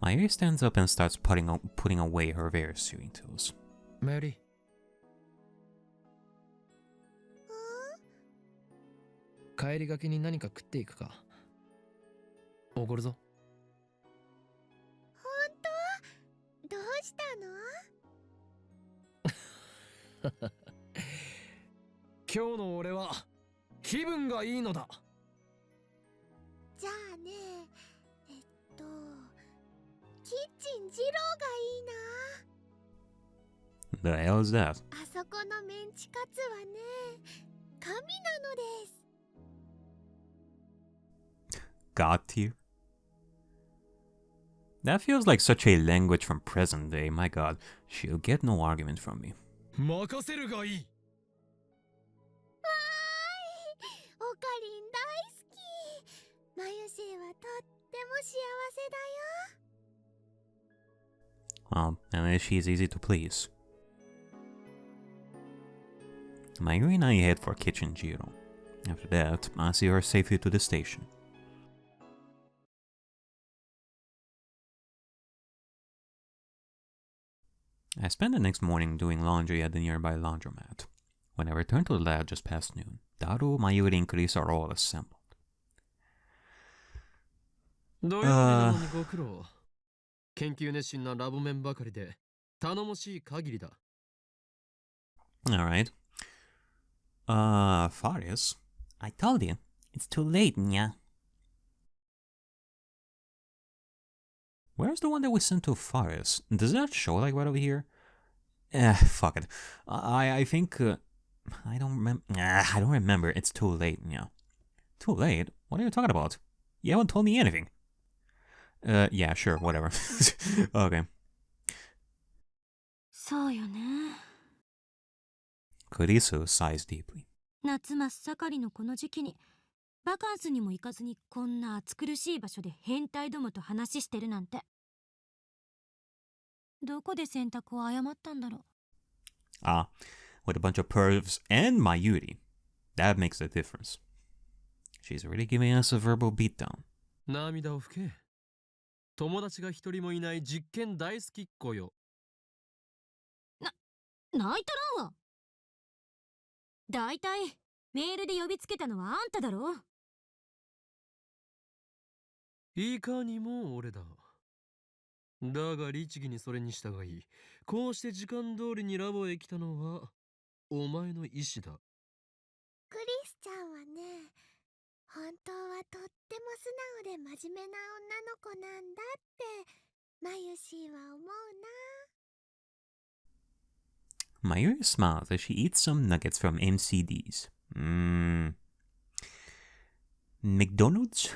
Mayuri stands up and starts putting away her various sewing tools. Mayuri. 帰りがけに何か食っていくか。おごるぞ。本当？どうしたの？今日の俺は気分がいいのだ。じゃあね、キッチン二郎がいいな。 The hell is that? あそこのメンチカツはね、神なのです。God tier? That feels like such a language from present day. My god, she'll get no argument from me. 任せるがいい。おかりん大好き。マユシーはとっても幸せだよ。Well, and she's easy to please. Mayuri and I head for Kitchen Jiro. After that, I see her safely to the station. I spend the next morning doing laundry at the nearby laundromat. When I return to the lab just past noon, Daru, Mayuri, and Chris are all assembled. 土曜日なのにご苦労。研究熱心なラボメンばかりで頼もしい限りだ。Alright. Farius? I told you. It's too late, nya. Where's the one that we sent to Farius? Does that show like right over here? Fuck it. I think, I don't remember. I don't remember. It's too late, nya. Too late? What are you talking about? You haven't told me anything. Yeah, sure, whatever. Okay. そうよね。Kurisu sighs deeply. 夏真っ盛りのこの時期にバカンスにも行かずにこんな暑苦しい場所で変態どもと話してるなんて。どこで選択を誤ったんだろう。Ah, with a bunch of pervs and Mayuri. That makes a difference. She's really giving us a verbal beatdown. 涙を拭け。友達が一人もいない実験大好きっ子よ。泣いたらんわ。だいたいメールで呼びつけたのはあんただろ。いかにも俺だ。だが律儀にそれに従い、こうして時間通りにラボへ来たのはお前の意志だ。クリスちゃんはね、本当はとっても素直で真面目な女の子なんだってマユシーは思うな。 Mayuri smiles as she eats some nuggets from MCD's. McDonald's?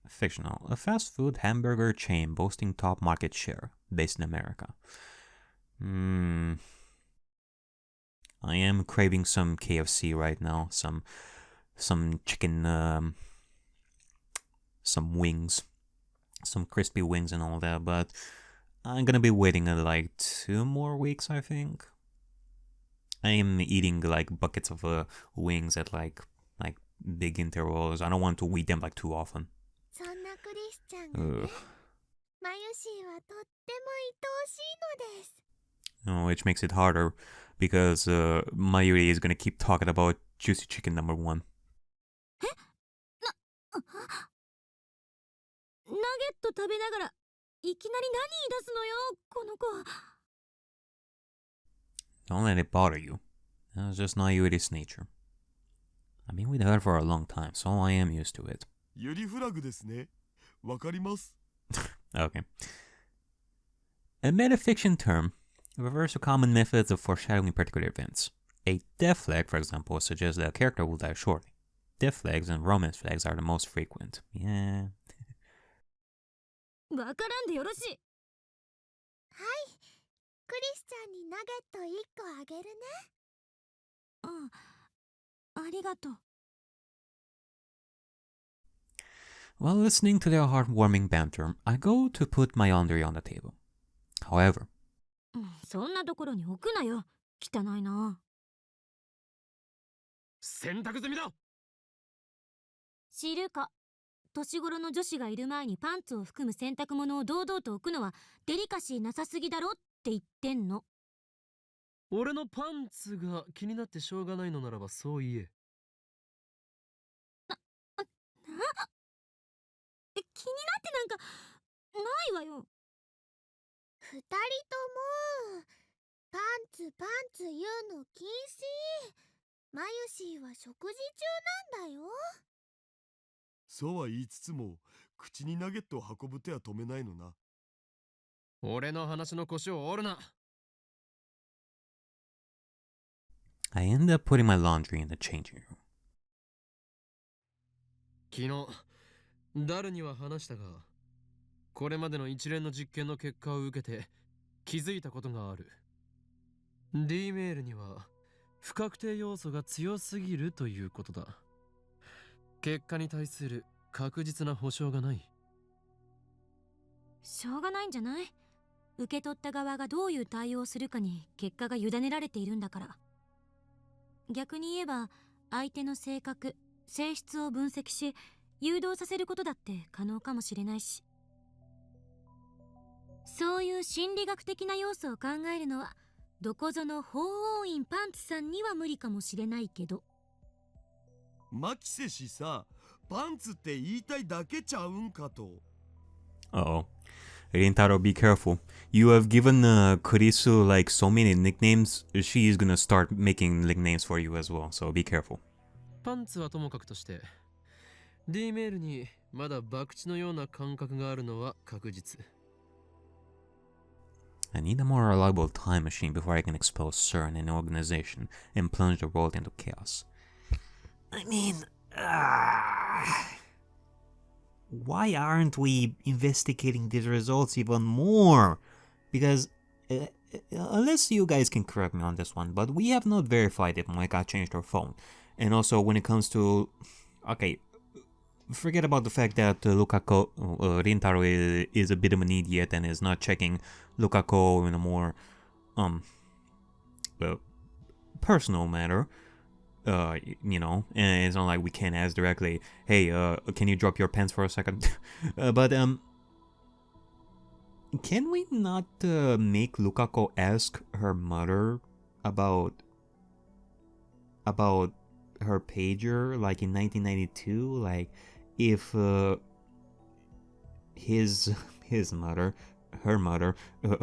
Fictional, a fast food hamburger chain boasting top market share, based in America. I am craving some KFC right now, some chicken, some wings, some crispy wings and all that, but I'm gonna be waiting like 2 more weeks, I think. I am eating like buckets of wings at like big intervals. I don't want to eat them like too often. そんなクリスちゃんがね、マユシーはとっても愛おしいのです。Which makes it harder because Mayuri is gonna keep talking about juicy chicken number 1. ナゲット食べながらいきなり何言い出すのよ、この子。Don't let it bother you. That's just Mayuri's nature. I've been with her for a long time, so I am used to it. ユリフラグですね。わかります。Okay. A metafiction term refers to common methods of foreshadowing particular events. A death flag, for example, suggests that a character will die shortly. Death flags and romance flags are the most frequent. Yeah. わからんでよろしい。はい、クリスちゃんにナゲット1個あげるね。ありがとう。While listening to their heartwarming banter, I go to put my laundry on the table. However, そんなところに置くなよ。汚いな。洗濯済みだ。知るか。年頃の女子がいる前にパンツを含む洗濯物を堂々と置くのはデリカシーなさすぎだろって言ってんの。俺のパンツが気になってしょうがないのならばそう言え。気になってなんかないわよ。二人ともパンツパンツ言うの禁止。マユシーは食事中なんだよ。そうは言いつつも口にナゲットを運ぶ手は止めないのな。俺の話の腰を折るな。I end up putting my laundry in the changing room. 昨日ダルには話したが、これまでの一連の実験の結果を受けて気づいたことがある。 D メールには不確定要素が強すぎるということだ。結果に対する確実な保証がない。しょうがないんじゃない？受け取った側がどういう対応をするかに結果が委ねられているんだから。逆に言えば相手の性格、性質を分析し誘導させることだって可能かもしれないし、そういう心理学的な要素を考えるのはどこぞの法王院パンツさんには無理かもしれないけど。マキセ氏さ、パンツって言いたいだけちゃうんかと。Uh-oh. Rintaro, be careful. You have given Kurisu like so many nicknames. She is gonna start making nicknames for you as well, so be careful. パンツはともかくとして D メールにまだ博打のような感覚があるのは確実。 I need a more reliable time machine before I can expose CERN and organization and plunge the world into chaos. I mean, why aren't we investigating these results even more? Because, unless you guys can correct me on this one, but we have not verified if Moeka changed her phone. And also, when it comes to... Okay, forget about the fact that Rintaro is a bit of an idiot and is not checking Lukaku in a more, personal matter. You know, and it's not like we can ask directly, hey, can you drop your pants for a second? But can we not make Lukaku ask her mother about her pager, like in 1992, like if his mother, her mother,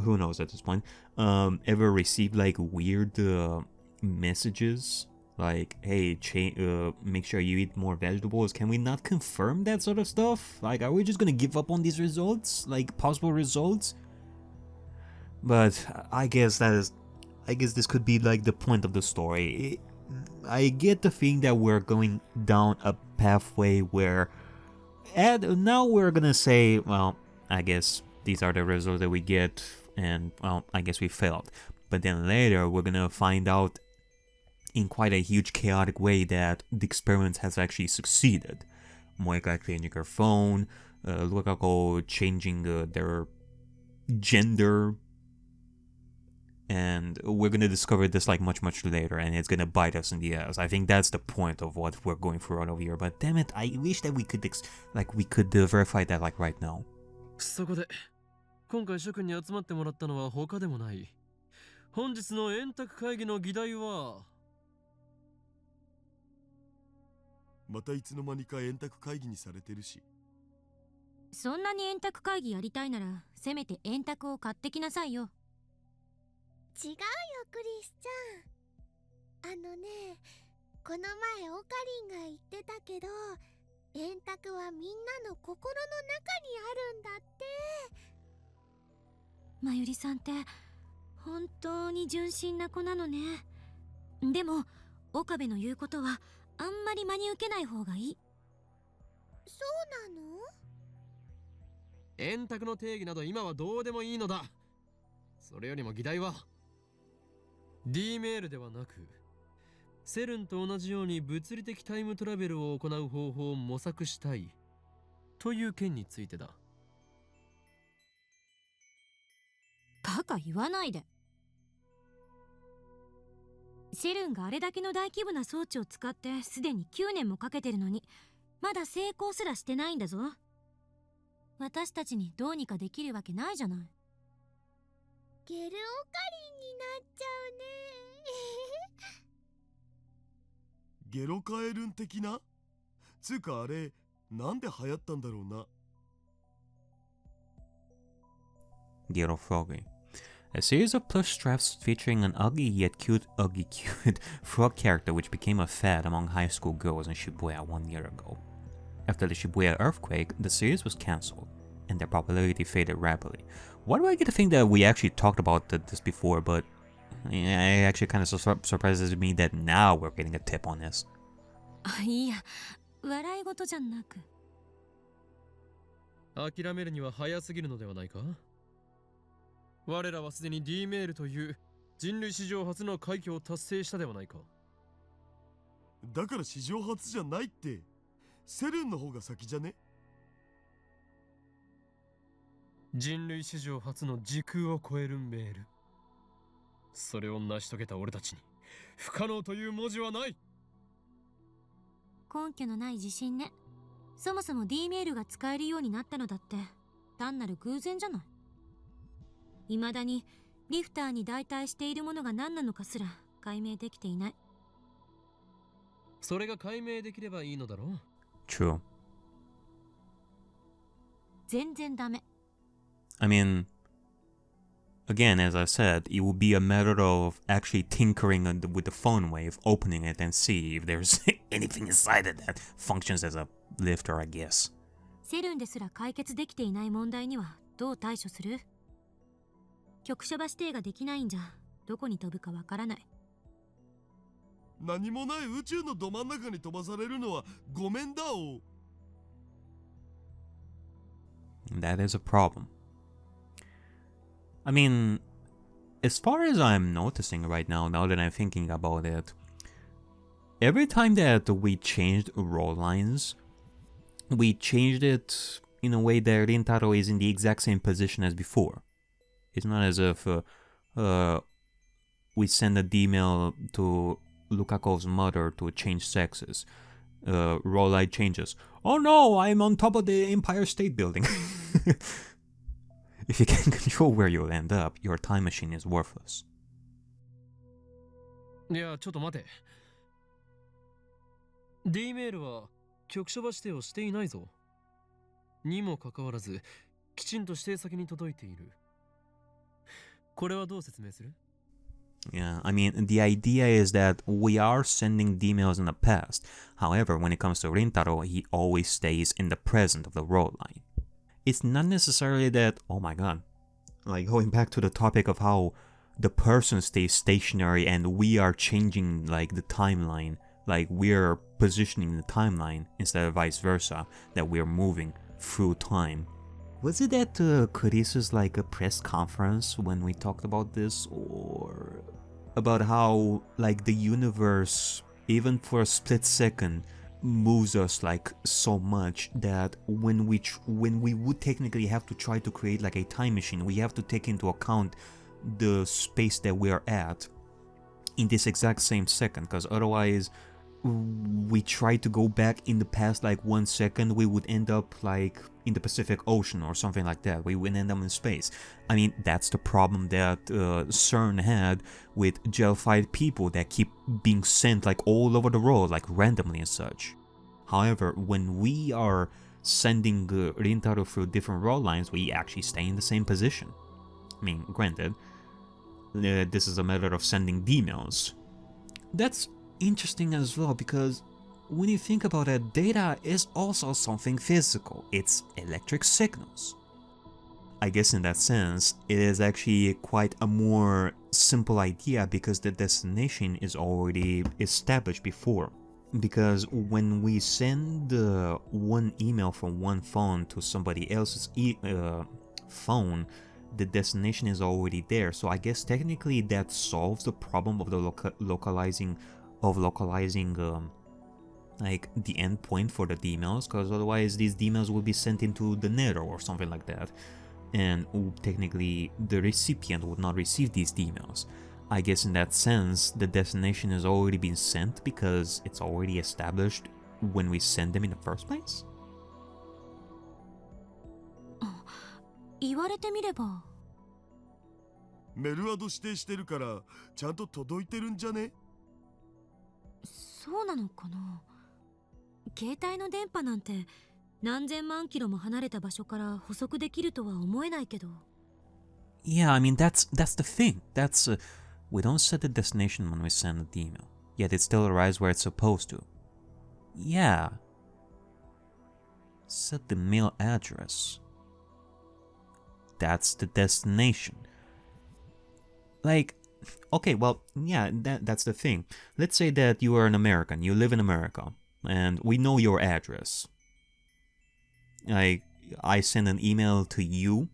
who knows at this point, ever received like weird messages? Like, hey, make sure you eat more vegetables. Can we not confirm that sort of stuff? Like, are we just gonna give up on these results? Like, possible results? But I guess this could be like the point of the story. I get the feeling that we're going down a pathway where... And now we're gonna say, well, I guess these are the results that we get, and, well, I guess we failed. But then later, we're gonna find out in quite a huge chaotic way that the experiment has actually succeeded. Moeka changing her phone, Lukaku changing their gender, and we're gonna discover this like much later, and it's gonna bite us in the ass. I think that's the point of what we're going through right over here. But damn it, I wish that we could verify that like right now. そこで今回諸君に集まってもらったのは他でもない。本日の円卓会議の議題は、またいつの間にか円卓会議にされてるし。そんなに円卓会議やりたいならせめて円卓を買ってきなさいよ。違うよクリスちゃん。この前オカリンが言ってたけど、円卓はみんなの心の中にあるんだって。まゆりさんって本当に純真な子なのね。でも岡部の言うことはあんまり真に受けない方がいい。そうなの？円卓の定義など今はどうでもいいのだ。それよりも議題は D メールではなく、セルンと同じように物理的タイムトラベルを行う方法を模索したいという件についてだ。バカ言わないで。セルンがあれだけの大規模な装置を使ってすでに9年もかけてるのに、まだ成功すらしてないんだぞ。私たちにどうにかできるわけないじゃない。ゲルオカリンになっちゃうね。ゲロカエルン的な？つうかあれ、なんで流行ったんだろうな。Ghetto Froggy. A series of plush straps featuring an ugly cute frog character which became a fad among high school girls in Shibuya 1 year ago. After the Shibuya earthquake, the series was cancelled, and their popularity faded rapidly. Why do I get to think that we actually talked about this before, but it actually kind of surprises me that now we're getting a tip on this. いや、笑い事じゃなく。諦めるには早すぎるのではないか。我らはすでに D メールという人類史上初の快挙を達成したではないか。だから史上初じゃないって。セルンの方が先じゃね？人類史上初の時空を超えるメール。それを成し遂げた俺たちに不可能という文字はない。根拠のない自信ね。そもそも D メールが使えるようになったのだって単なる偶然じゃない。未だにリフターに代替しているものが何なのかすら解明できていない。それが解明できればいいのだろう。True. 全然ダメ。I mean, again, as I said, it would be a matter of actually tinkering with the phone wave, opening it and see if there's anything inside it that functions as a lifter, I guess. セルンですら解決できていない問題にはどう対処する？局所場指定ができないんじゃどこに飛ぶかわからない。何もない宇宙のど真ん中に飛ばされるのはごめんだお。That is a problem. I mean, as far as I'm noticing right now that I'm thinking about it, every time that we changed roll lines, we changed it in a way that Rintaro is in the exact same position as before. It's not as if we send a D-mail to Lukakov's mother to change sexes. Roll line changes. Oh no, I'm on top of the Empire State Building. If you can't control where you'll end up, your time machine is worthless. いや、ちょっと待て。D メールは局所場指定をしていないぞ。にもかかわらず、きちんと指定先に届いている。これはどう説明する？ Yeah, I mean, the idea is that we are sending D-mails in the past. However, when it comes to Rintaro, he always stays in the present of the roll line. It's not necessarily that, oh my god, like going back to the topic of how the person stays stationary and we are changing like the timeline, like we're positioning the timeline instead of vice versa, that we're moving through time. Was it at Chrysa's like a press conference when we talked about this, or about how like the universe, even for a split second, moves us like so much that when we would technically have to try to create like a time machine, we have to take into account the space that we are at in this exact same second, because otherwise we try to go back in the past like 1 second, we would end up like in the Pacific Ocean or something like that. We would end up in space. I mean, that's the problem that CERN had with gel-fied people that keep being sent like all over the world, like randomly and such. However, when we are sending Rintaro through different roll lines, we actually stay in the same position. I mean, granted, this is a matter of sending D-mails. That's interesting as well, because when you think about it, data is also something physical. It's electric signals. I guess in that sense, it is actually quite a more simple idea because the destination is already established before. Because when we send one email from one phone to somebody else's phone, the destination is already there. So I guess technically that solves the problem of the localizing like the endpoint for the D-mails, because otherwise these D-mails will be sent into the nether or something like that, and technically the recipient would not receive these D-mails. I guess in that sense the destination has already been sent because it's already established when we send them in the first place? 言われてみれば。メルアド指定してるからちゃんと届いてるんじゃね？そうなのかな。携帯の電波なんて何千万キロも離れた場所から補足できるとは思えないけど。Yeah, I mean that's the thing. That's we don't set the destination when we send the email, yet it still arrives where it's supposed to. Yeah. Set the mail address. That's the destination. Like, okay, well, yeah, that's the thing. Let's say that you are an American, you live in America, and we know your address. Like, I send an email to you,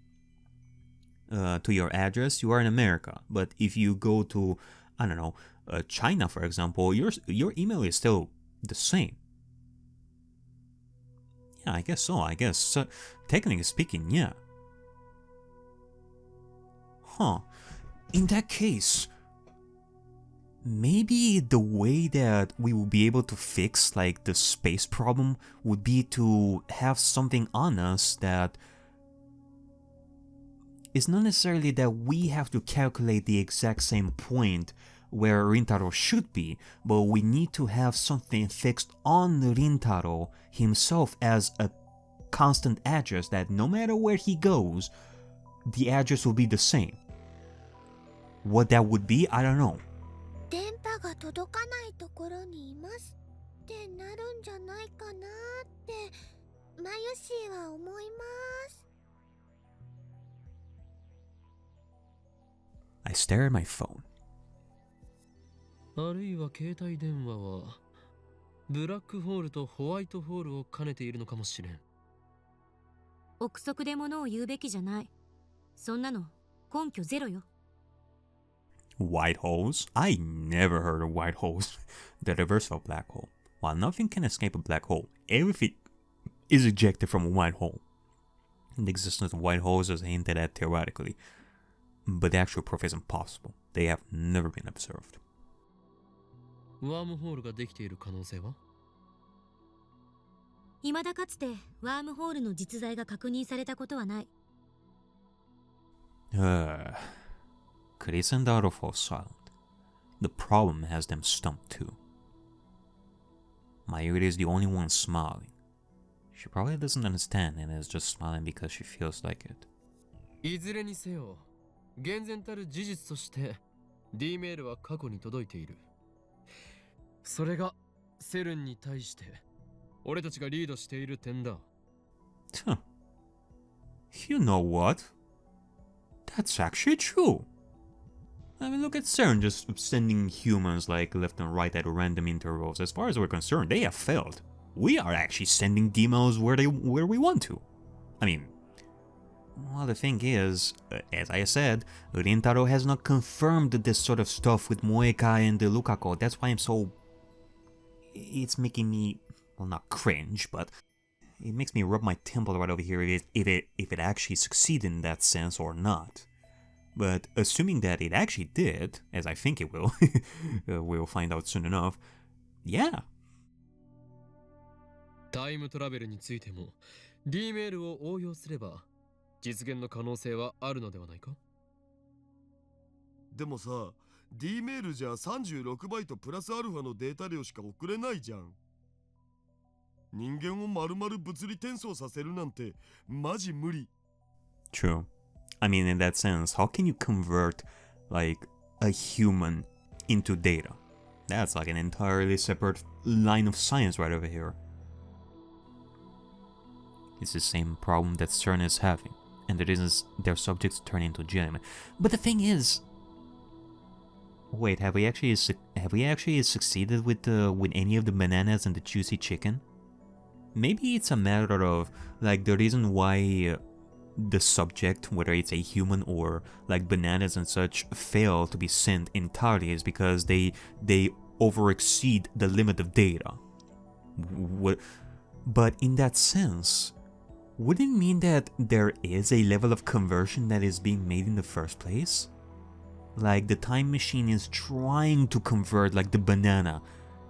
to your address, you are in America. But if you go to, I don't know, China, for example, your email is still the same. Yeah, I guess so, So, technically speaking, yeah. Huh. In that case, maybe the way that we will be able to fix like the space problem would be to have something on us that is not necessarily that we have to calculate the exact same point where Rintaro should be, but we need to have something fixed on Rintaro himself as a constant address that no matter where he goes, the address will be the same. What that would be, I don't know. 電波が届かないところにいますってなるんじゃないかなってマユシーは思います。 I stare at my phone. あるいは携帯電話はブラックホールとホワイトホールを兼ねているのかもしれん。憶測で物を言うべきじゃない。そんなの根拠ゼロよ。White holes? I never heard of white holes. The reverse of a black hole. While nothing can escape a black hole, everything is ejected from a white hole. The existence of white holes is hinted at theoretically, but the actual proof is impossible. They have never been observed. ワームホールができている可能性は？未だかつてワームホールの実在が確認されたことはない。Chris and Daro fall silent. The problem has them stumped too. Mayuri is the only one smiling. She probably doesn't understand and is just smiling because she feels like it. いずれにせよ、厳然たる事実として D メールは過去に届いている。それがセルンに対して俺たちがリードしている点だ。You know what? That's actually true. I mean, look at CERN just sending humans like left and right at random intervals. As far as we're concerned, they have failed. We are actually sending demos where we want to. I mean, well, the thing is, as I said, Rintaro has not confirmed this sort of stuff with Moekai and Lukako. That's why I'm so... It's making me, well, not cringe, but it makes me rub my temple right over here if it actually succeeded in that sense or not. But assuming that it actually did, as I think it will, we'll find out soon enough, yeah. タイムトラベルについても D メールを応用すれば実現の可能性はあるのではないか？でもさ、D メールじゃ36バイトプラスアルファのデータ量しか送れないじゃん。人間を丸々物理転送させるなんてマジ無理。True. I mean, in that sense, how can you convert, like, a human into data? That's like an entirely separate line of science right over here. It's the same problem that CERN is having, and the reasons their subjects turn into gentlemen. But the thing is... Wait, have we actually succeeded with any of the bananas and the juicy chicken? Maybe it's a matter of, like, the reason why... the subject, whether it's a human or like bananas and such, fail to be sent entirely is because they overexceed the limit of data. But in that sense, would it mean that there is a level of conversion that is being made in the first place? Like the time machine is trying to convert like the banana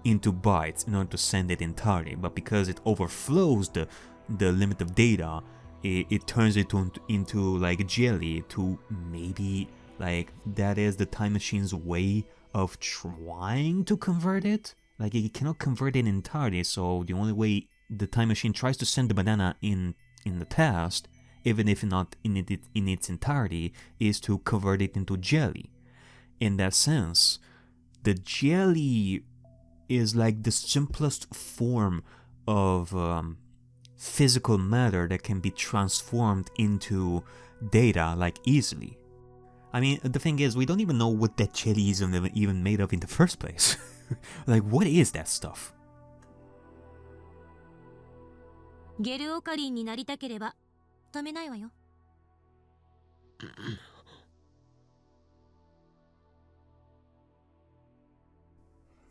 into bytes in order to send it entirely, but because it overflows the limit of data, it turns it into like jelly. To maybe like that is the time machine's way of trying to convert it. Like it cannot convert it entirely, so the only way the time machine tries to send the banana in the past, even if not in its entirety, is to convert it into jelly. In that sense, the jelly is like the simplest form of physical matter that can be transformed into data like easily. I mean, the thing is, we don't even know what that jelly is even made of in the first place. Like, what is that stuff? ゲルオカリンになりたければ止めないわよ。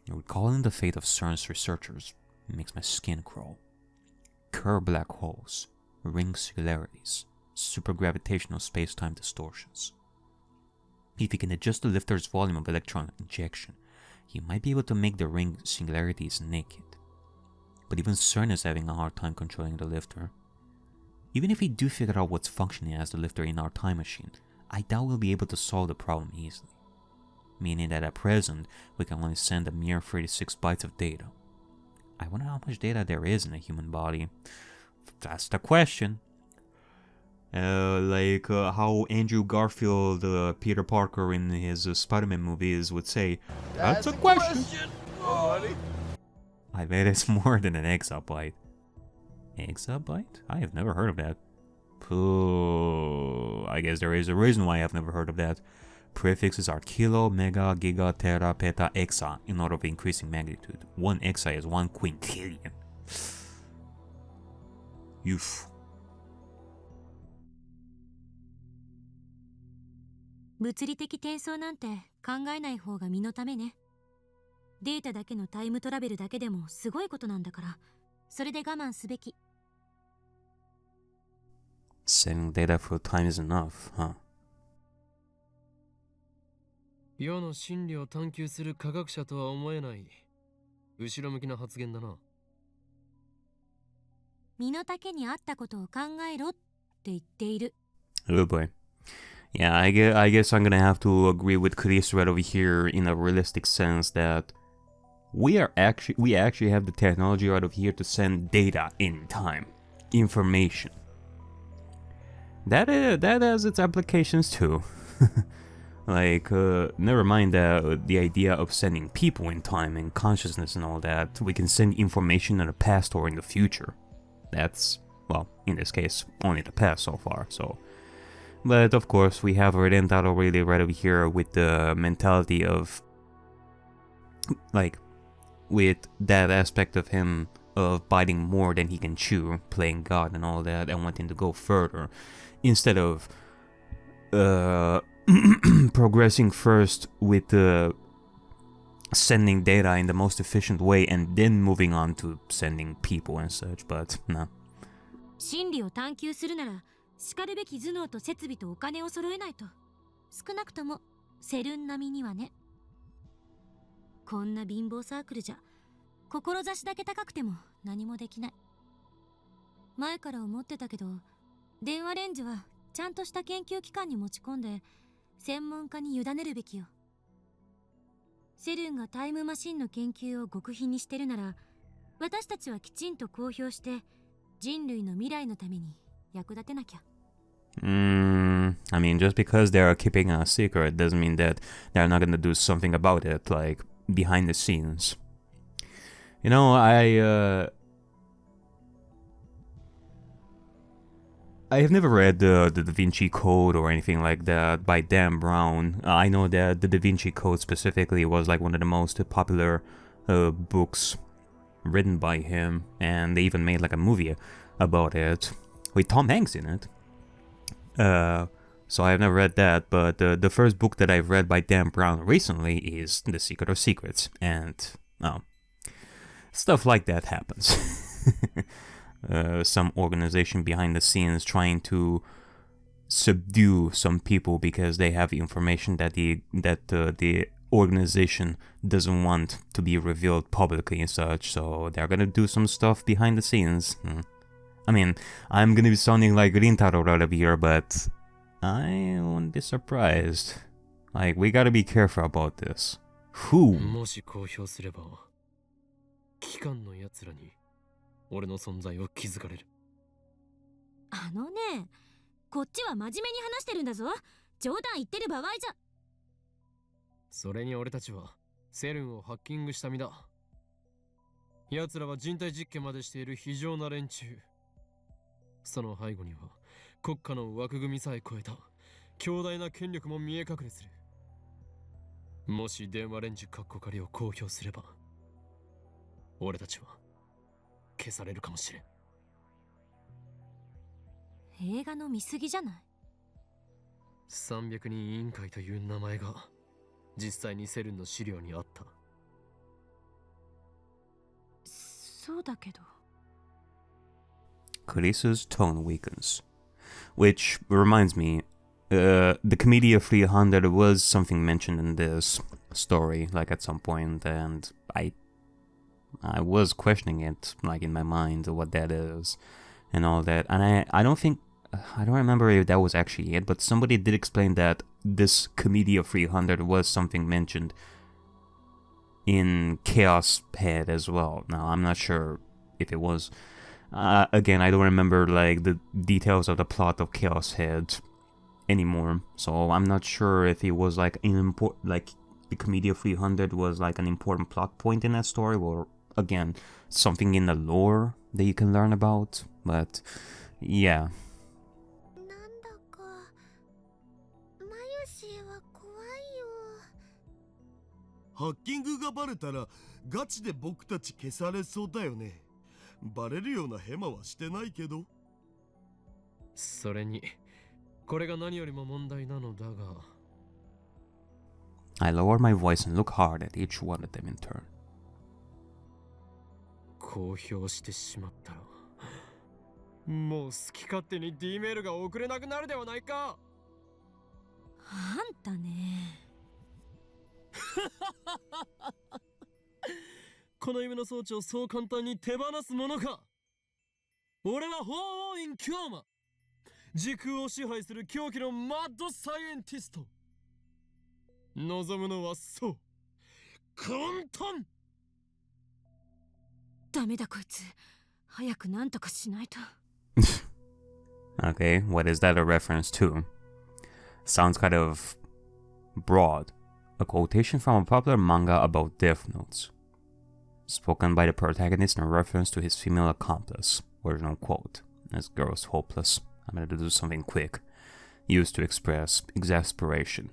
Recalling the fate of CERN's researchers makes my skin crawl. Kerr black holes, ring singularities, supergravitational space-time distortions. If you can adjust the lifter's volume of electron injection, you might be able to make the ring singularities naked. But even CERN is having a hard time controlling the lifter. Even if we do figure out what's functioning as the lifter in our time machine, I doubt we'll be able to solve the problem easily. Meaning that at present, we can only send a mere 36 bytes of data. I wonder how much data there is in a human body. That's the question. How Andrew Garfield, Peter Parker in his Spider-Man movies would say, "That's a question." I bet it's more than an exabyte. Exabyte? I have never heard of that. I guess there is a reason why I've never heard of that. Prefixes are kilo, mega, giga, tera, peta, exa in order of increasing magnitude. 1 exa is 1 quintillion. Oof. 物理的転送なんて考えない方が身のためね。データだけのタイムトラベルだけでもすごいことなんだから、それで我慢すべき。Sending data for time is enough, huh? 世の真理を探求する科学者とは思えない後ろ向きな発言だな。身の丈に合ったことを考えろって言っている。Oh boy. Yeah, I guess I'm gonna have to agree with Chris right over here in a realistic sense that we actually have the technology right over here to send data in time, information. That has its applications too. Like, never mind the idea of sending people in time and consciousness and all that. We can send information in the past or in the future. That's, well, in this case, only the past so far, so. But of course, we have Redentado already right over here with the mentality of, like, with that aspect of him of biting more than he can chew, playing God and all that, and wanting to go further, instead of progressing first with sending data in the most efficient way and then moving on to sending people and such, but no. 真理を探求するなら、しかるべき頭脳と設備とお金を揃えないと。少なくともセルン並みにはね。こんな貧乏サークルじゃ志だけ高くても何もできない。前から思ってたけど、電話レンジはちゃんとした研究機関に持ち込んで専門家に委ねるべきよ。セルンがタイムマシンの研究を極秘にしてるなら、私たちはきちんと公表して人類の未来のために役立てなきゃ。I mean, just because they are keeping a secret doesn't mean that they're not gonna do something about it, like, behind the scenes. You know, I have never read the Da Vinci Code or anything like that by Dan Brown. I know that the Da Vinci Code specifically was like one of the most popular books written by him, and they even made like a movie about it with Tom Hanks in it. So I've never read that, but the first book that I've read by Dan Brown recently is The Secret of Secrets, and stuff like that happens. Some organization behind the scenes trying to subdue some people because they have information that the organization doesn't want to be revealed publicly and such, so they're gonna do some stuff behind the scenes. I mean, I'm gonna be sounding like Rintaro right up here, but I wouldn't be surprised. Like, we gotta be careful about this. Who? もし公表すれば、機関の奴らに俺の存在を気づかれる。あのね、こっちは真面目に話してるんだぞ。冗談言ってる場合じゃ。それに俺たちはセルンをハッキングした身だ。奴らは人体実験までしている非常な連中。その背後には国家の枠組みさえ超えた強大な権力も見え隠れする。もし電話レンジカッコ仮を公表すれば、俺たちは消されるかもしれん。映画の見過ぎじゃない？ 300人委員会という名前が実際にセルンの資料にあった。そうだけど。Chris's tone weakens. Which reminds me, the Comedia 300 was something mentioned in this story, like at some point, and I was questioning it, like in my mind, what that is, and all that. And I don't remember if that was actually it, but somebody did explain that this Comedia 300 was something mentioned in Chaos Head as well. Now, I'm not sure if it was. Again, I don't remember like the details of the plot of Chaos Head anymore, so I'm not sure if it was like like the Comedia 300 was like an important plot point in that story, or again something in the lore that you can learn about. But yeah. なんだかマユシーは怖いよ。ハッキングがバレたらガチで僕たち消されそうだよね。バレるようなヘマはしてないけど。それにこれが何よりも問題なのだが。I lower my voice and look hard at each one of them in turn. 公表してしまったら、もう好き勝手に D メールが送れなくなるではないか。あんたね。この夢の装置をそう簡単に手放すものか。俺は法王院京馬、時空を支配する狂気のマッドサイエンティスト。望むのはそう、混沌。ダメだこいつ。早くなんとかしないと。Okay, what is that a reference to? Sounds kind of broad. A quotation from a popular manga about death notes. Spoken by the protagonist in reference to his female accomplice. Original quote. This girl's hopeless. I'm gonna do something quick. Used to express exasperation.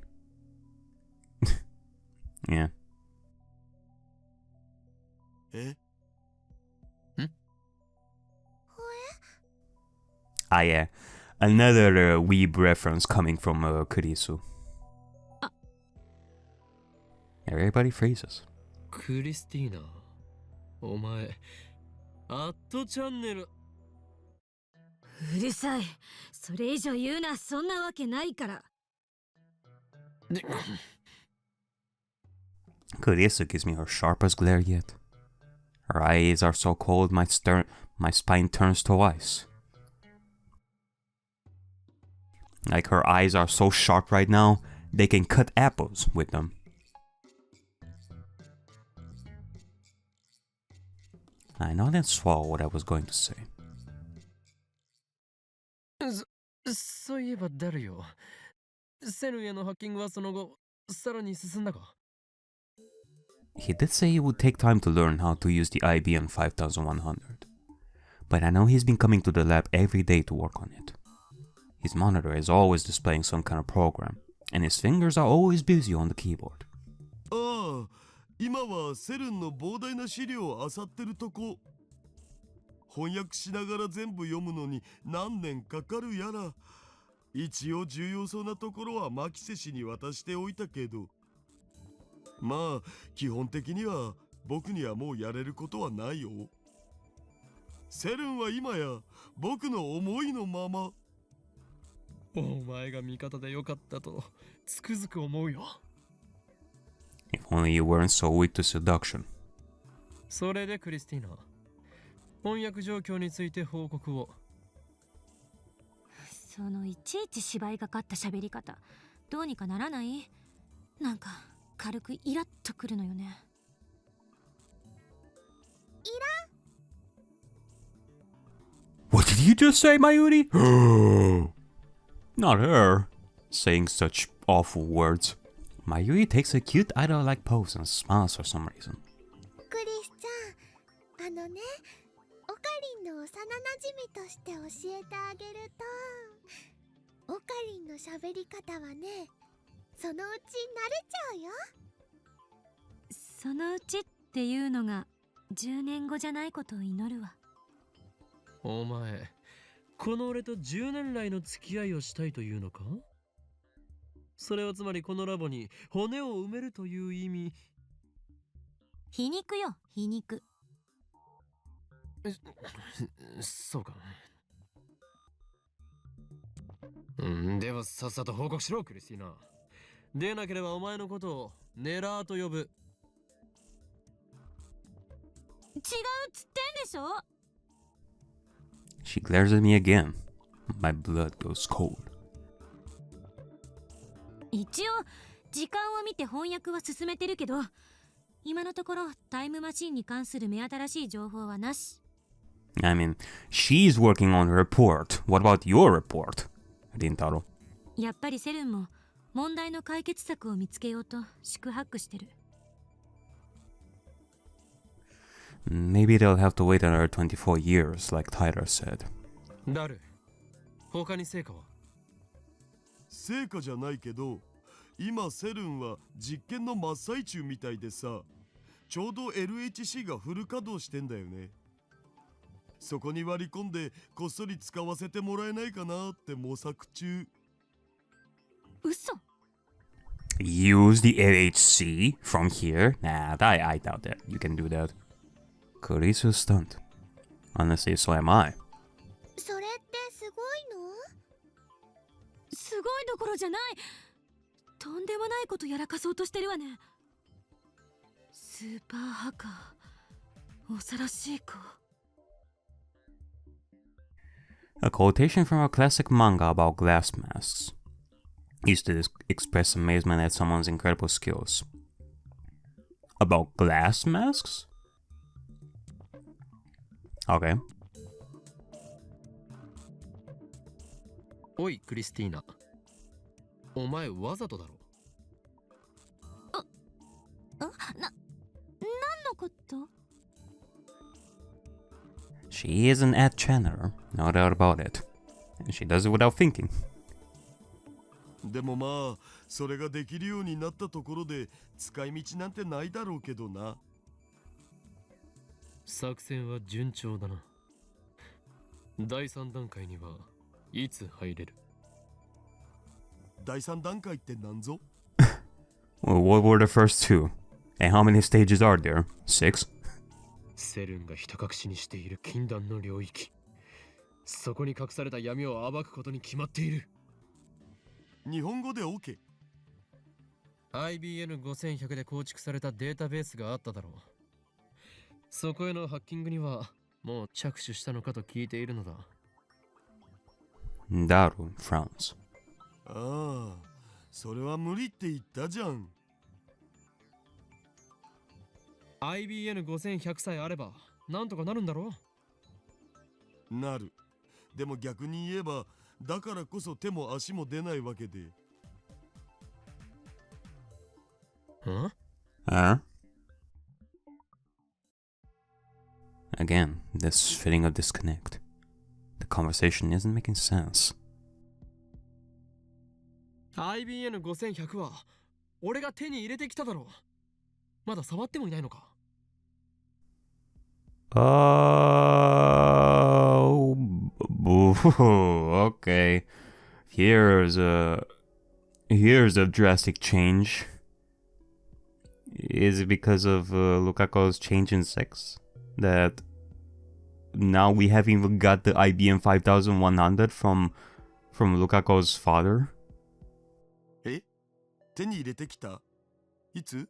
Yeah. え？ Ah, yeah. Another weeb reference coming from Kurisu. Everybody freezes. クリスティーナ、お前、アットチャンネル。うるさい。それ以上言うな。そんなわけないから。Kurisu gives me her sharpest glare yet. Her eyes are so cold my spine turns to ice. Like her eyes are so sharp right now, they can cut apples with them. I know then swallow what I was going to say. そういえばダルよ。セルンへのハッキングはその後、さらに進んだか？ He did say it would take time to learn how to use the IBN 5100. But I know he's been coming to the lab every day to work on it. His monitor is always displaying some kind of program, and his fingers are always busy on the keyboard. ああ、今はセルンの膨大な資料を漁ってるとこ。翻訳しながら全部読むのに何年かかるやら。一応重要そうなところはマキセ氏に渡しておいたけど。まあ基本的には僕にはもうやれることはないよ。セルンは今や僕の思いのまま。お前が味方でよかったとつくづく思うよ。If only you weren't so weak to seduction. それでクリスティーナ、翻訳状況について報告を。そのいちいち芝居がかった喋り方、どうにかならない？なんか軽くイラッとくるのよね。What did you just say, Mayuri? Not her. Saying such awful words. Mayuri takes a cute idol-like pose and smiles for some reason. クリスちゃん、オカリンの幼なじみとして教えてあげると、オカリンの喋り方はね、そのうち慣れちゃうよ。そのうちっていうのが10年後じゃないことを祈るわ。お前、この俺と10年来の付き合いをしたいというのか？それはつまりこのラボに骨を埋めるという意味。皮肉よ、皮肉。そうか。ではさっさと報告しろ、クリスティーナ。でなければお前のことをネラーと呼ぶ。違うっつってんでしょ。She glares at me again. My blood goes cold. 一応時間を見て翻訳は進めてるけど、今のところタイムマシンに関する目新しい情報はなし。I mean, she's working on her report. What about your report? Rintaro. やっぱりセルンも問題の解決策を見つけようと四苦八苦してる。Maybe they'll have to wait another 24 years, like Tyler said. ダル、他に成果は？成果じゃないけど、今セルンは実験の真っ最中みたいでさ、ちょうど LHC がフル稼働してんだよね。そこに割り込んでこっそり使わせてもらえないかなって模索中。嘘。 Use the LHC from here? Nah, I doubt that. You can do that. Kurisu's stunned. Honestly, so am I. それってすごいの？すごいどころじゃない。とんでもないことやらかそうとしてるわね。スーパーハッカー、恐ろしい子。A quotation from a classic manga about glass masks used to express amazement at someone's incredible skills. About glass masks? Okay. おい、クリスティーナ。お前わざとだろ。何のこと？ She is an ad channeler, no doubt about it. And she does it without thinking. でもまあ、それができるようになったところで使い道なんてないだろうけどな。作戦は順調だな。第3段階にはいつ入れる？第3段階って何ぞ？ Well, what were the first two? And how many stages are there? 6? セルンがひた隠しにしている禁断の領域。そこに隠された闇を暴くことに決まっている。日本語で OK。 IBN5100 で構築されたデータベースがあっただろう。そこへのハッキングにはもう着手したのかと聞いているのだ。Daru frowns. ああ、それは無理って言ったじゃん。IBN5100 さえあればなんとかなるんだろう。なる。でも逆に言えば、だからこそ手も足も出ないわけで。ん？ Huh? Again, this feeling of disconnect. The conversation isn't making sense. IBN5100 は俺が手に入れてきただろう。まだ触ってもいないのか？ Oh, okay. Here's a drastic change. Is it because of Lukako's change in sex that now we haven't even got the IBN 5100 from Lukako's father? 手に入れてきた？いつ？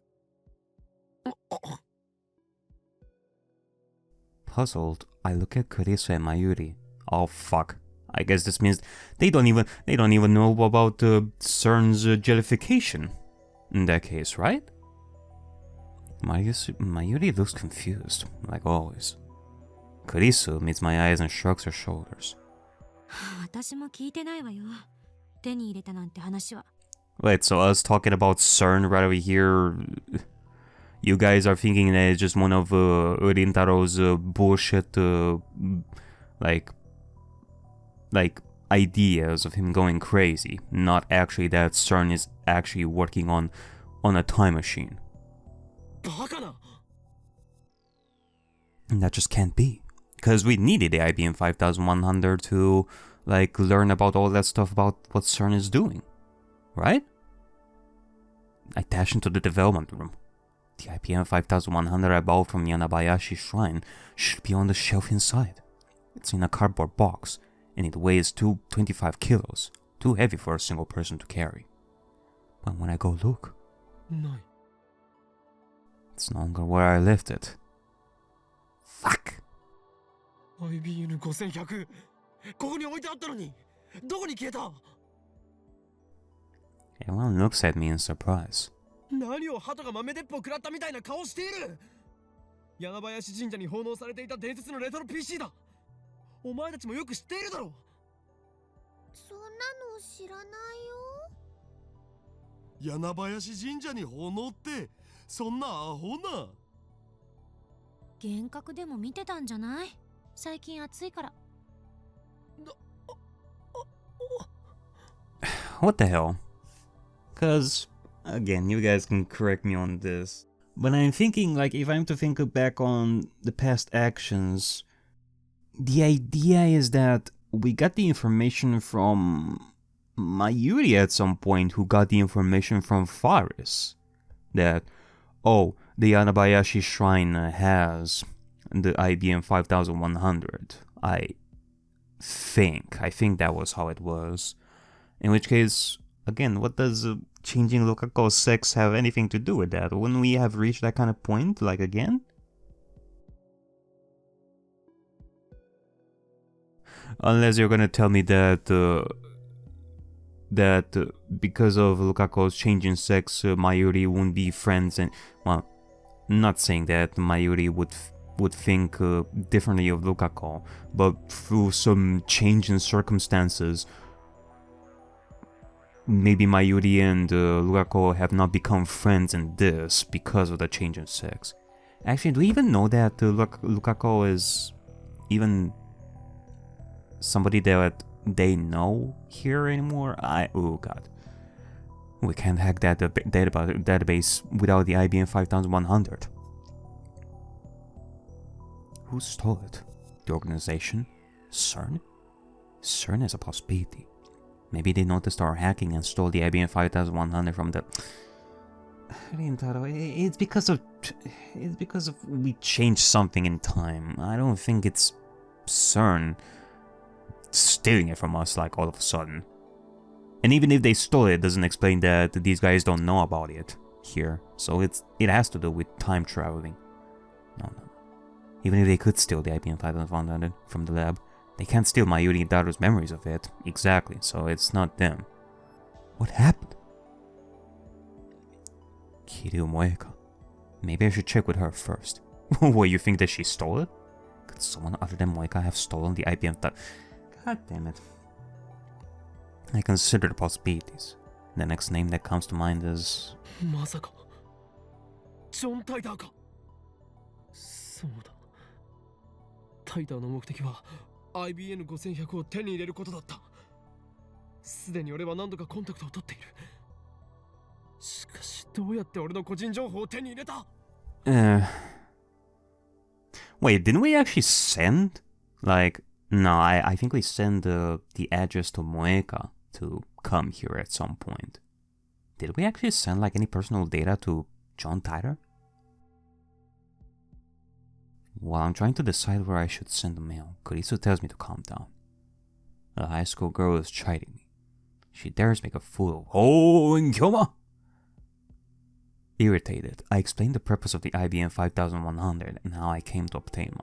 Puzzled, I look at Kurisu and Mayuri. Oh fuck. I guess this means they don't even know about CERN's jellification. In that case, right? Mayuri looks confused, like always. Kurisu meets my eyes and shrugs her shoulders. 私も聞いてないわよ。手に入れたなんて話は。Wait, so us talking about CERN right over here, you guys are thinking that it's just one of Urintaro's bullshit, like ideas of him going crazy, not actually that CERN is actually working on a time machine. バカな。 And that just can't be. Because we needed the IBN 5100 to, like, learn about all that stuff about what CERN is doing. Right? I dash into the development room. The IBN 5100 I bought from Yanabayashi Shrine should be on the shelf inside. It's in a cardboard box, and it weighs 25 kilos. Too heavy for a single person to carry. But when I go look, ない。 it's no longer where I left it. Fuck! IBN5100 ここに置いてあったのにどこに消えた？ Everyone looks at me in surprise. 何を鳩が豆鉄砲食らったみたいな顔している。柳林神社に奉納されていた伝説のレトロ PC だ。お前たちもよく知っているだろう。そんなの知らないよ。柳林神社に奉納ってそんなアホな。幻覚でも見てたんじゃない？最近暑いから。 What the hell? Cause, again, you guys can correct me on this, but I'm thinking, like, if I'm to think back on the past actions, the idea is that we got the information from Mayuri at some point, who got the information from Faris. That, oh, the Anabayashi Shrine has the IBM 5100. I think that was how it was. In which case, again, what does changing Lukako's sex have anything to do with that? Wouldn't we have reached that kind of point, like, again? Unless you're gonna tell me that because of Lukako's changing sex, Mayuri won't be friends, and, well, not saying that Mayuri would think differently of Lukako, but through some change in circumstances, maybe Mayuri and Lukako have not become friends in this because of the change in sex. Actually, do we even know that Lukako is even somebody that they know here anymore? Oh god. We can't hack that database without the IBN 5100. Who stole it? The organization? CERN? CERN is a possibility. Maybe they noticed our hacking and stole the IBN 5100 from the... It's because of we changed something in time. I don't think it's CERN stealing it from us, like, all of a sudden. And even if they stole it, doesn't explain that these guys don't know about it here. So it has to do with time traveling. No. Even if they could steal the IBM 5100 from the lab, they can't steal Mayuri and Daru's memories of it. Exactly, so it's not them. What happened? Kiryu Moeka. Maybe I should check with her first. What, you think that she stole it? Could someone other than Moeka have stolen the IBM God damn it. I consider the possibilities. The next name that comes to mind is... まさかジョン・タイターか。そうだ。タイターの目的は IBN5100 を手に入れることだった。すでに俺は何度かコンタクトを取っている。しかしどうやって俺の個人情報を手に入れた？ Wait, didn't we actually send? Like, no, I think we sent the address to Moeka to come here at some point. Did we actually send, like, any personal data to John Tyler? While I'm trying to decide where I should send the mail, Kurisu tells me to calm down. A high school girl is chiding me. She dares make a fool of... Oh, Inkyoma! Irritated, I explained the purpose of the IBN 5100 and how I came to obtain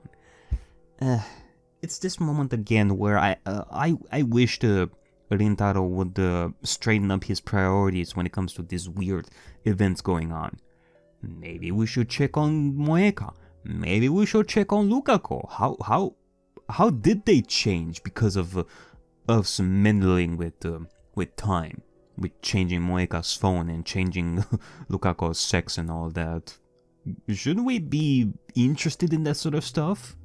one. It's this moment again where I wish Rintaro would straighten up his priorities when it comes to these weird events going on. Maybe we should check on Moeka. Maybe we should check on Lukako. How did they change because of some meddling with time, with changing Moeka's phone and changing Lukako's sex and all that? Shouldn't we be interested in that sort of stuff?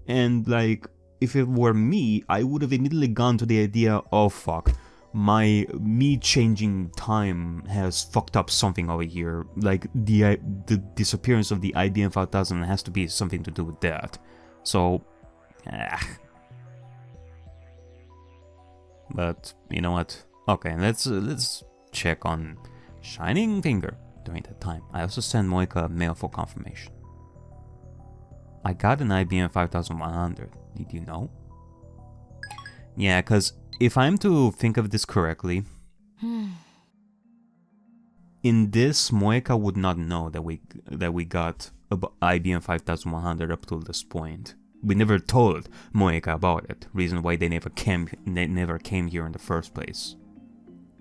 And like, if it were me, I would have immediately gone to the idea, oh fuck, me changing time has fucked up something over here. Like the disappearance of the IBN 5000 has to be something to do with that. So, But you know what? Okay, let's check on Shining Finger during that time. I also sent Moeka a mail for confirmation. I got an IBN 5100. Did you know? Yeah, because if I'm to think of this correctly, in this, Moeka would not know that we got IBN 5100 up to this point. We never told Moeka about it. Reason why they never came here in the first place.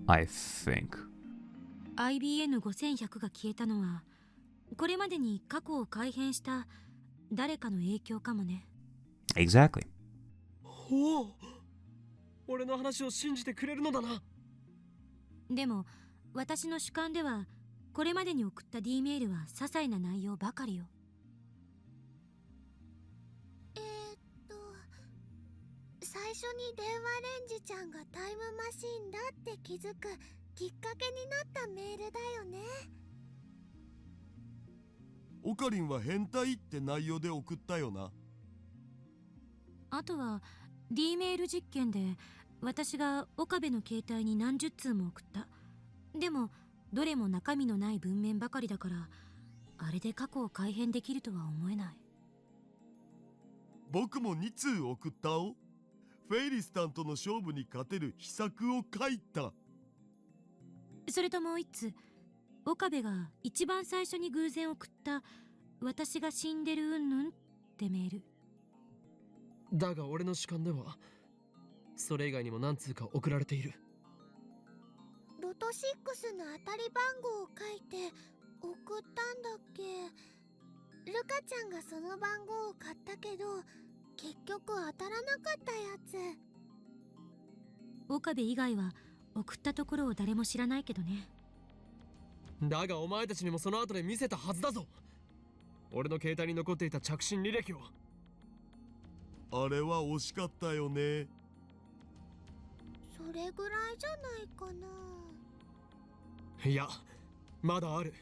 I think. IBN5100 が消えたのは、これまでに過去を改変した誰かの影響かもね。Exactly. おお、俺の話を信じてくれるのだな。でも私の主観ではこれまでに送った D メールは些細な内容ばかりよ。最初に電話レンジちゃんがタイムマシンだって気づくきっかけになったメールだよね。オカリンは変態って内容で送ったよな。あとは D メール実験で私が岡部の携帯に何十通も送った。でもどれも中身のない文面ばかりだから、あれで過去を改変できるとは思えない。僕も2通送ったお。フェイリスタンとの勝負に勝てる秘策を書いた。それともう一つ、岡部が一番最初に偶然送った私が死んでるうんぬんってメール。だが俺の主観ではそれ以外にも何通か送られている。ロト6の当たり番号を書いて送ったんだっけ。ルカちゃんがその番号を買ったけど結局当たらなかったやつ。岡部以外は送ったところを誰も知らないけどね。だがお前たちにもその後で見せたはずだぞ。俺の携帯に残っていた着信履歴を。あれは惜しかったよね。それぐらいじゃないかな。いや、まだある。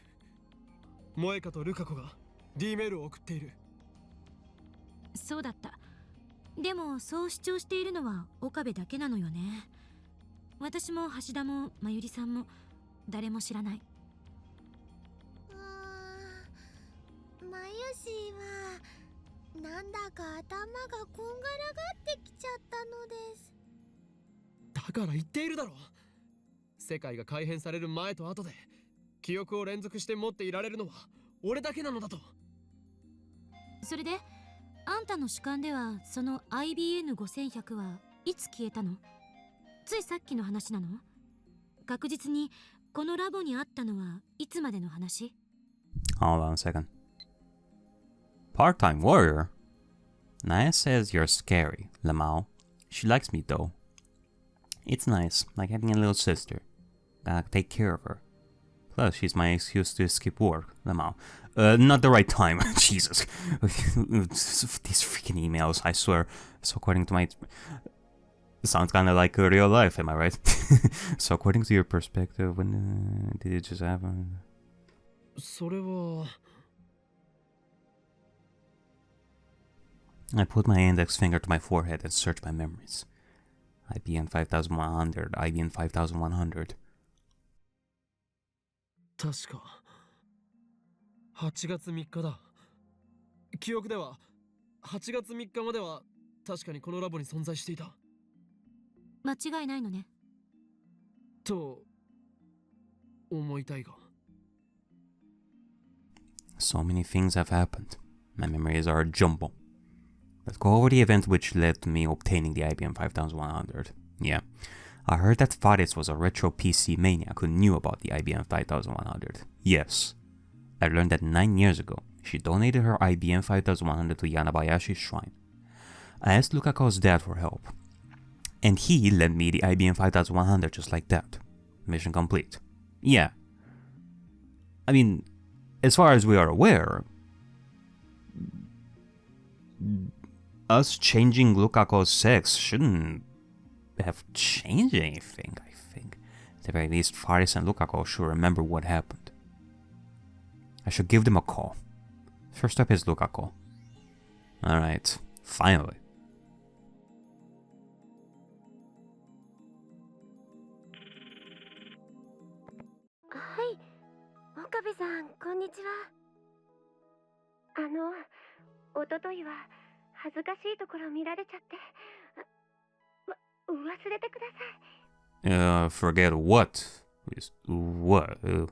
萌香とルカ子が D メールを送っている。そうだった。でもそう主張しているのは岡部だけなのよね。私も橋田もまゆりさんも誰も知らない。まゆしはなんだか頭がこんがらがってきちゃったのです。だから言っているだろう。世界が改変される前と後で記憶を連続して持っていられるのは俺だけなのだと。それであんたの主観ではその IBN5100 はいつ消えたの？ついさっきの話なの？確実にこのラボにあったのはいつまでの話？ Hold on a second. Part-time warrior? Naya says you're scary, Lamau. She likes me though. It's nice, like having a little sister. Gotta take care of her. Plus, she's my excuse to skip work, Lamau. Not the right time. Jesus. These freaking emails, I swear. So according to my... Sounds kinda like real life, am I right? So according to your perspective, when did it just happen? それは... I put my index finger to my forehead and searched my memories. IBN 5100, IBN 5100. 確か8月3日だ。記憶では8月3日までは確かにこのラボに存在していた。間違いないのね。と思いたいが。So many things have happened. My memories are a jumble. Let's go over the event which led to me obtaining the IBM 5100. Yeah, I heard that Fares was a retro PC maniac who knew about the IBM 5100. Yes, I learned that 9 years ago, she donated her IBM 5100 to Yanabayashi's shrine. I asked Lukako's dad for help, and he lent me the IBM 5100 just like that. Mission complete. Yeah. I mean, as far as we are aware, us changing Lukako's sex shouldn't have changed anything, I think. At the very least, Fares and Lukako should remember what happened. I should give them a call. First up is Lukako. Alright, finally. Hi, Okabe-san, こんにちは。おとといは恥ずかしいところ見られちゃって、忘れてください。Forget what? What?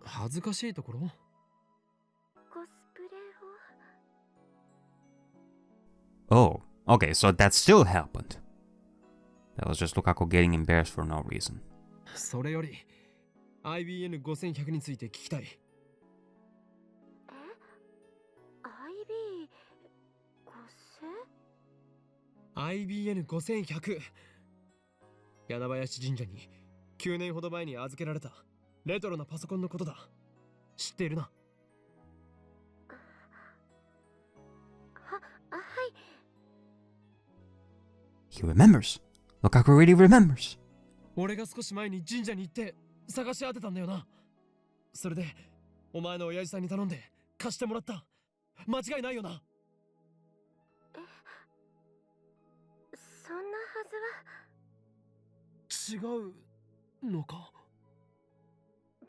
恥ずかしいところ？コスプレを。 Oh, okay, so that still happened. That was just Lukako getting embarrassed for no reason. それより IBN5100 について聞きたい。IBN5100 柳林神社に9年ほど前に預けられたレトロなパソコンのことだ。知っているな。はい。 He remembers. Lukaku really remembers. 俺が少し前に神社に行って探し当てたんだよな。それでお前の親父さんに頼んで貸してもらった。間違いないよな。そんなはずは。違うのか。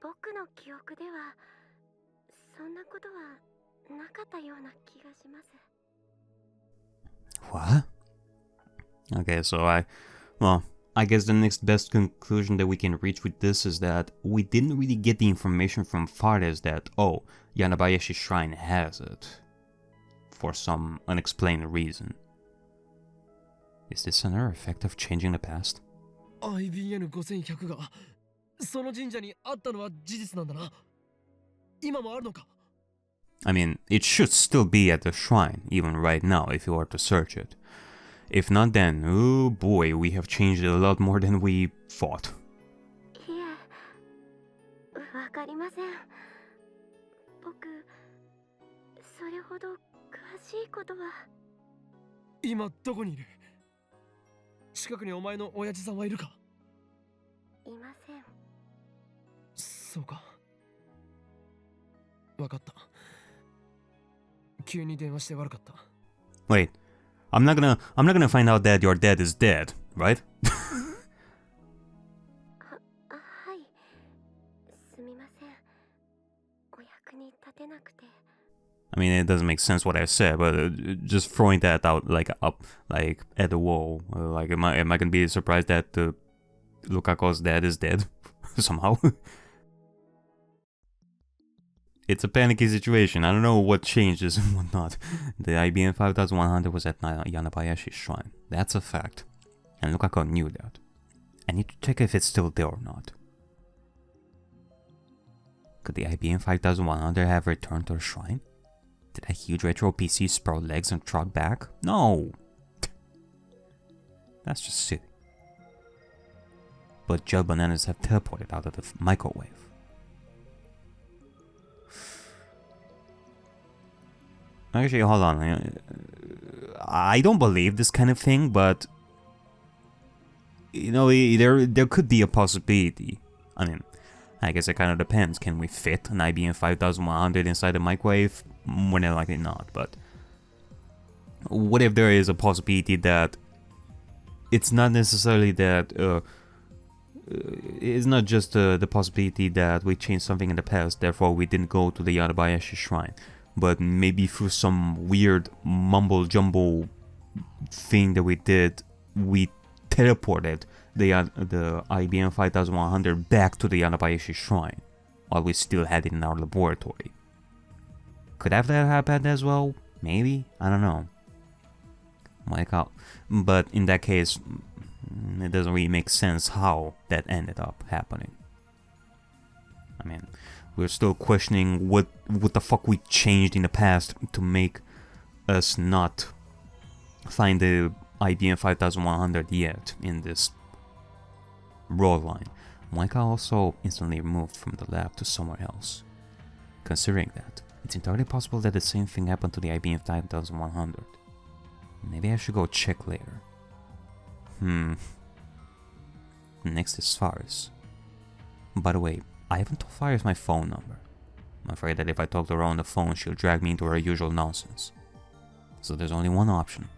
僕の記憶ではそんなことはなかったような気がします。 What? Okay, so I guess the next best conclusion that we can reach with this is that we didn't really get the information from Fares that, oh, Yanabayashi Shrine has it. For some unexplained reason. Is this another effect of changing the past? IBN5100 がその神社にあったのは事実なんだな。今もあるのか。 I mean, it should still be at the shrine, even right now, if you were to search it. If not, then, oh boy, we have changed it a lot more than we thought. いえ、わかりません。僕、それほど詳しいことは。今どこにいる？近くにお前の親父さんはいるか？いません。そうか。わかった。急に電話して悪かった。 Wait, I'm not gonna find out that your dad is dead, right? はい。すみません。お役に立てなくて。 I mean, it doesn't make sense what I said, but just throwing that out like up, like at the wall. Like, am I gonna be surprised that Lukako's dad is dead somehow? It's a panicky situation. I don't know what changes and whatnot. The IBM 5100 was at Yanabayashi's shrine. That's a fact. And Lukako knew that. I need to check if it's still there or not. Could the IBM 5100 have returned to the shrine? Did a huge retro PC sprout legs and trot back? No! That's just silly. But gel bananas have teleported out of the microwave. Actually, hold on. I don't believe this kind of thing, but you know, there could be a possibility. I mean, I guess it kind of depends. Can we fit an IBM 5100 inside the microwave? More than likely not, but what if there is a possibility that it's not necessarily that it's not just the possibility that we changed something in the past, therefore we didn't go to the Yanabayashi shrine, but maybe through some weird mumble jumble thing that we did, we teleported the IBM 5100 back to the Yanabayashi shrine while we still had it in our laboratory. Could have that happened as well? Maybe? I don't know. Like how, but in that case, it doesn't really make sense how that ended up happening. I mean, we're still questioning what the fuck we changed in the past to make us not find the IBN 5100 yet in this road line. Moika also instantly moved from the lab to somewhere else. Considering that, it's entirely possible that the same thing happened to the IBN 5100. Maybe I should go check later. Next is Faris. By the way, I haven't told Faris my phone number. I'm afraid that if I talk to her on the phone, she'll drag me into her usual nonsense. So there's only one option.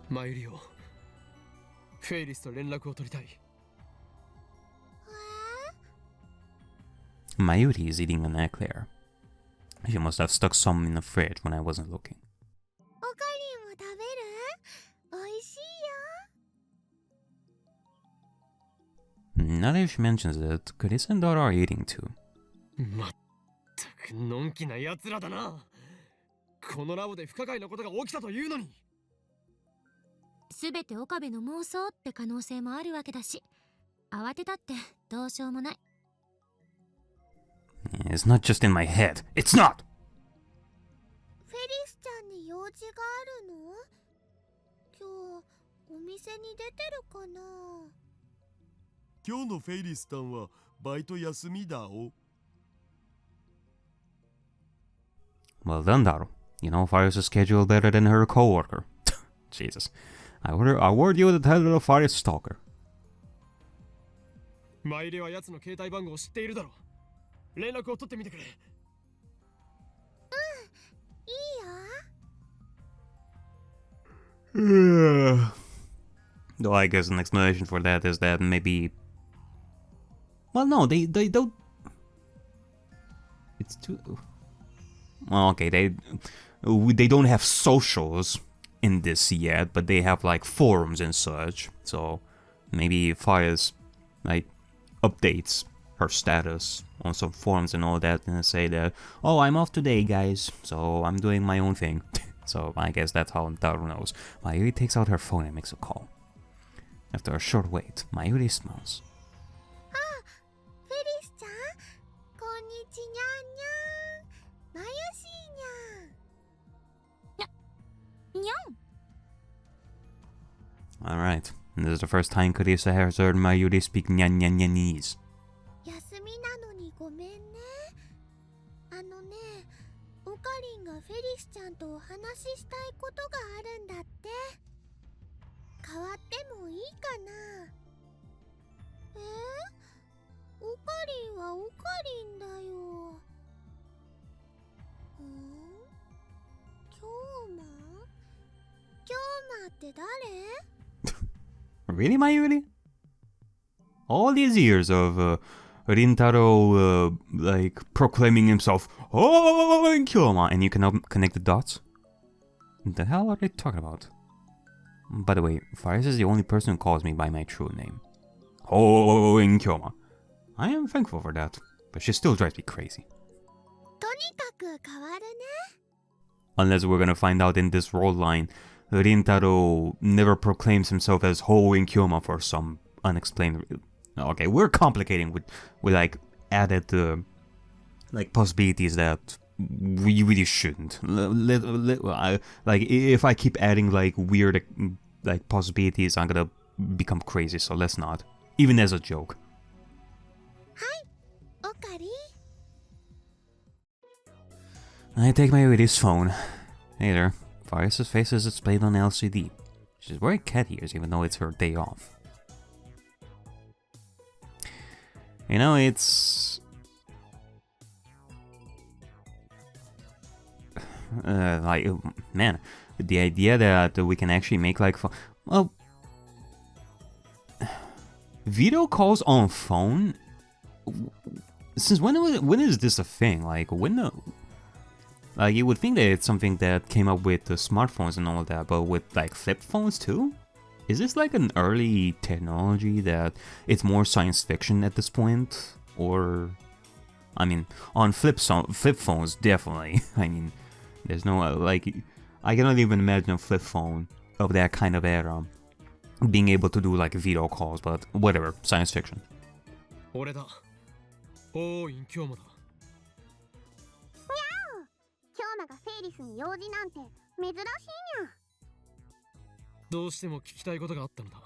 マユリオ、フェイリスと連絡を取りたい。Mayuri is eating an eclair. She must have stuck some in the fridge when I wasn't looking. おかりんも食べる？おいしいよ。 Now that she mentions it, Chris and Dora are eating too. まったくのんきな奴らだな。このラボで不可解なことが起きたというのに。すべて岡部の妄想って可能性もあるわけだし、慌てたってどうしようもない。It's not just in my head. It's not! フェリスちゃんに用事があるの？今日お店に出てるかな？今日のフェイリスタンはバイト休みだお。Well done, Daro. You know Faris' schedule better than her coworker. Jesus. I warned you to tell the Faris stalker. マイレは奴の携帯番号を知っているだろう。連絡を取ってみてくれ。いいよ。Though I guess an explanation for that is that maybe... Well, no, they don't... It's too... Well, okay, they don't have socials in this yet, but they have like forums and such. So maybe Faris like updates her status on some forums and all that and say that, oh, I'm off today, guys, so I'm doing my own thing. So I guess that's how Daru knows. Mayuri takes out her phone and makes a call. After a short wait, Mayuri smiles. あ、フェリスちゃん、こんにちにゃんにゃん。まゆしーにゃん。にゃん。 Alright, this is the first time Karisa has heard Mayuri speak Nyanyanyanese. 休みなのにごめんね。あのね、オカリンがフェリスちゃんとお話ししたいことがあるんだって。変わってもいいかな？オカリンはオカリンだよ。京馬？京馬って誰？ Really, Mayuri? All these years of Rintaro like proclaiming himself, oh, Kyoma, and you cannot connect the dots? What the hell are they talking about? By the way, Faris is the only person who calls me by my true name. Oh, Kyoma. I am thankful for that, but she still drives me crazy. とにかく変わるね。 Unless we're gonna find out in this road line, Rintaro never proclaims himself as Ho in Kyoma for some unexplained reason. Okay, we're complicating with like added like possibilities that we really shouldn't. Like if I keep adding like weird like possibilities, I'm gonna become crazy. So let's not, even as a joke. オカリン。 I take Mayuri's phone. Hey there. Faris' face is displayed on LCD. She's wearing cat ears even though it's her day off. You know, it's... like, man, the idea that we can actually make like... Well... Video calls on phone? Since when is this a thing? Like, when the... Like, you would think that it's something that came up with the smartphones and all that, but with like flip phones too? Is this like an early technology that it's more science fiction at this point? Or I mean, on flip phones, definitely. I mean, there's no, like, I cannot even imagine a flip phone of that kind of era being able to do, like, video calls, but whatever, science fiction. 俺だ。おーい、今日もだ。京馬がフェイリスに用事なんて珍しいにゃ。どうしても聞きたいことがあったのだ。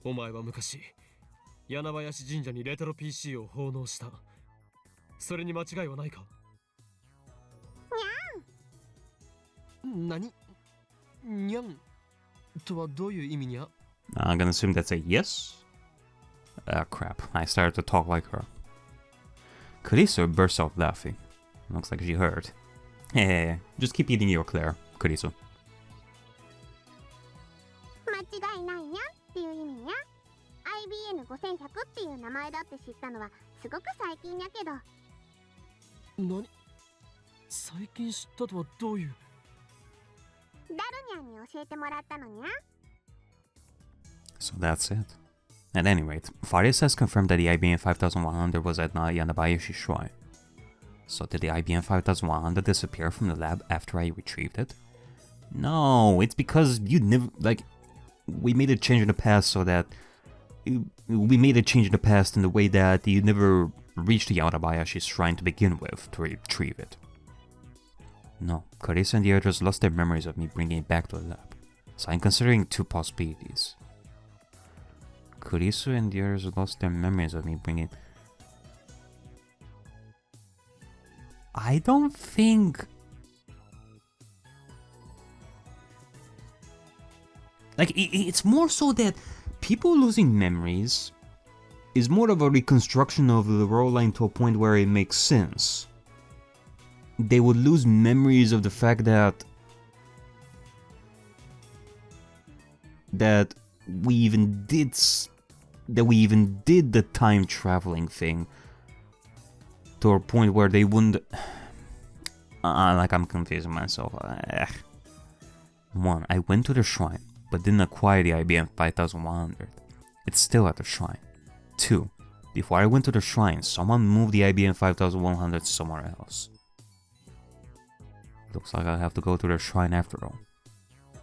お前は昔、柳林神社にレトロ PC を奉納した。それに間違いはないか？にゃん。何？にゃんとはどういう意味にゃ？ I'm gonna assume that's a yes? Ah, crap. I started to talk like her. Kurisu burst out laughing. Looks like she heard. Hey, just keep eating your Claire, Kurisu. 間違いないにゃんっていう意味にゃ。IBN5100 っていう名前だって知ったのはすごく最近やけど。何？最近知ったとはどういう？ダルニャンに教えてもらったのにゃ。 So that's it. At any rate, Farias has confirmed that the IBN 5100 was at Yanabayashi Shrine. So did the IBN 5100 disappear from the lab after I retrieved it? No, it's because you never, like, we made a change in the past so that, we made a change in the past in the way that you never reached the Yanabayashi Shrine to begin with to retrieve it. No, Carissa and the others lost their memories of me bringing it back to the lab. So I'm considering two possibilities. Kurisu and the others lost their memories of me bringing... I don't think... Like, it's more so that people losing memories is more of a reconstruction of the role line to a point where it makes sense. They would lose memories of the fact that we even did the time traveling thing to a point where they wouldn't. Like, I'm confusing myself. One, I went to the shrine, but didn't acquire the IBN 5100. It's still at the shrine. Two, before I went to the shrine, someone moved the IBN 5100 somewhere else. Looks like I have to go to the shrine after all.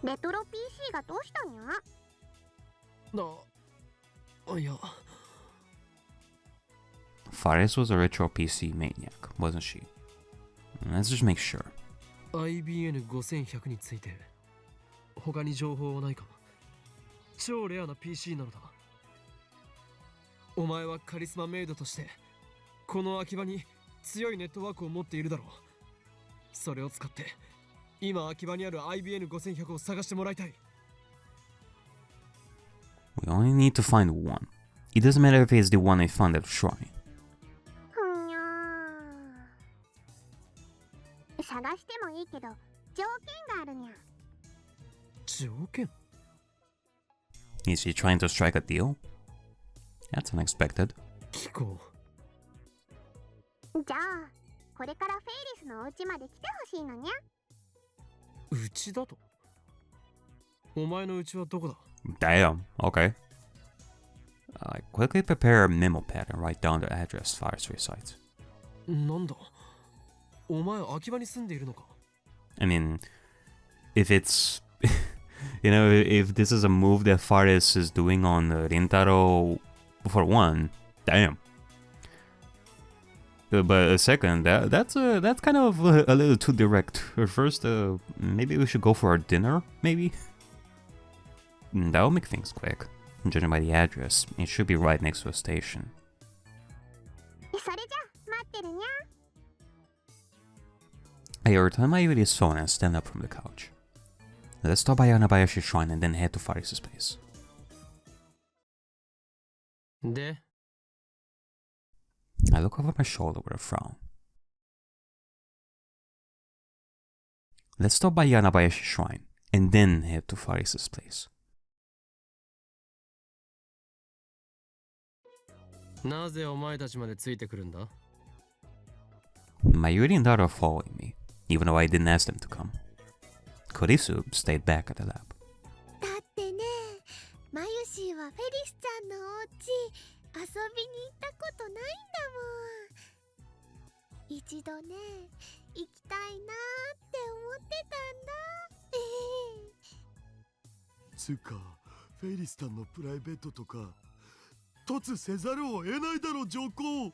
レトロ PC がどうしたにゃ？いや。Fares was a retro PC maniac, wasn't she? Let's just make sure. IBN5100 について他に情報はないか？超レアな PC なのだ。お前はカリスマメイドとしてこの秋葉に強いネットワークを持っているだろう。それを使って今秋葉にある IBN5100 を探してもらいたい。We only need to find one. It doesn't matter if it's the one I found at the shrine. ふにゃー。探してもいいけど条件があるにゃ。条件？ Is he trying to strike a deal? That's unexpected. 聞こじゃあこれからフェイリスのお家まで来てほしいのにゃ。う。うちだと？お前のうちはどこだ？ Damn, okay. Quickly prepare a memo pad and write down the address Fares resides. なんだ？お前秋葉に住んでいるのか？ I mean, if it's... you know, if this is a move that Fares is doing on Rintaro, for one, damn. But second, that's kind of a little too direct. First, maybe we should go for our dinner, maybe? That'll make things quick. Judging by the address, it should be right next to a station. それじゃ待ってるにゃ。 I return my Yuri's phone and stand up from the couch. Let's stop by Yanabayashi Shrine and then head to Faris' place. で、 I look over my shoulder with a frown. Let's stop by Yanabayashi Shrine and then head to Faris' place. なぜお前たちまでついてくるんだ？ My Yuri and Dara are following me, even though I didn't ask them to come. Kurisu stayed back at the lab. だってね、マユシーはフェリスちゃんのお家遊びに行ったことないんだもん。一度ね行きたいなって思ってたんだ。つうかフェイリスタンのプライベートとか凸せざるを得ないだろ上皇。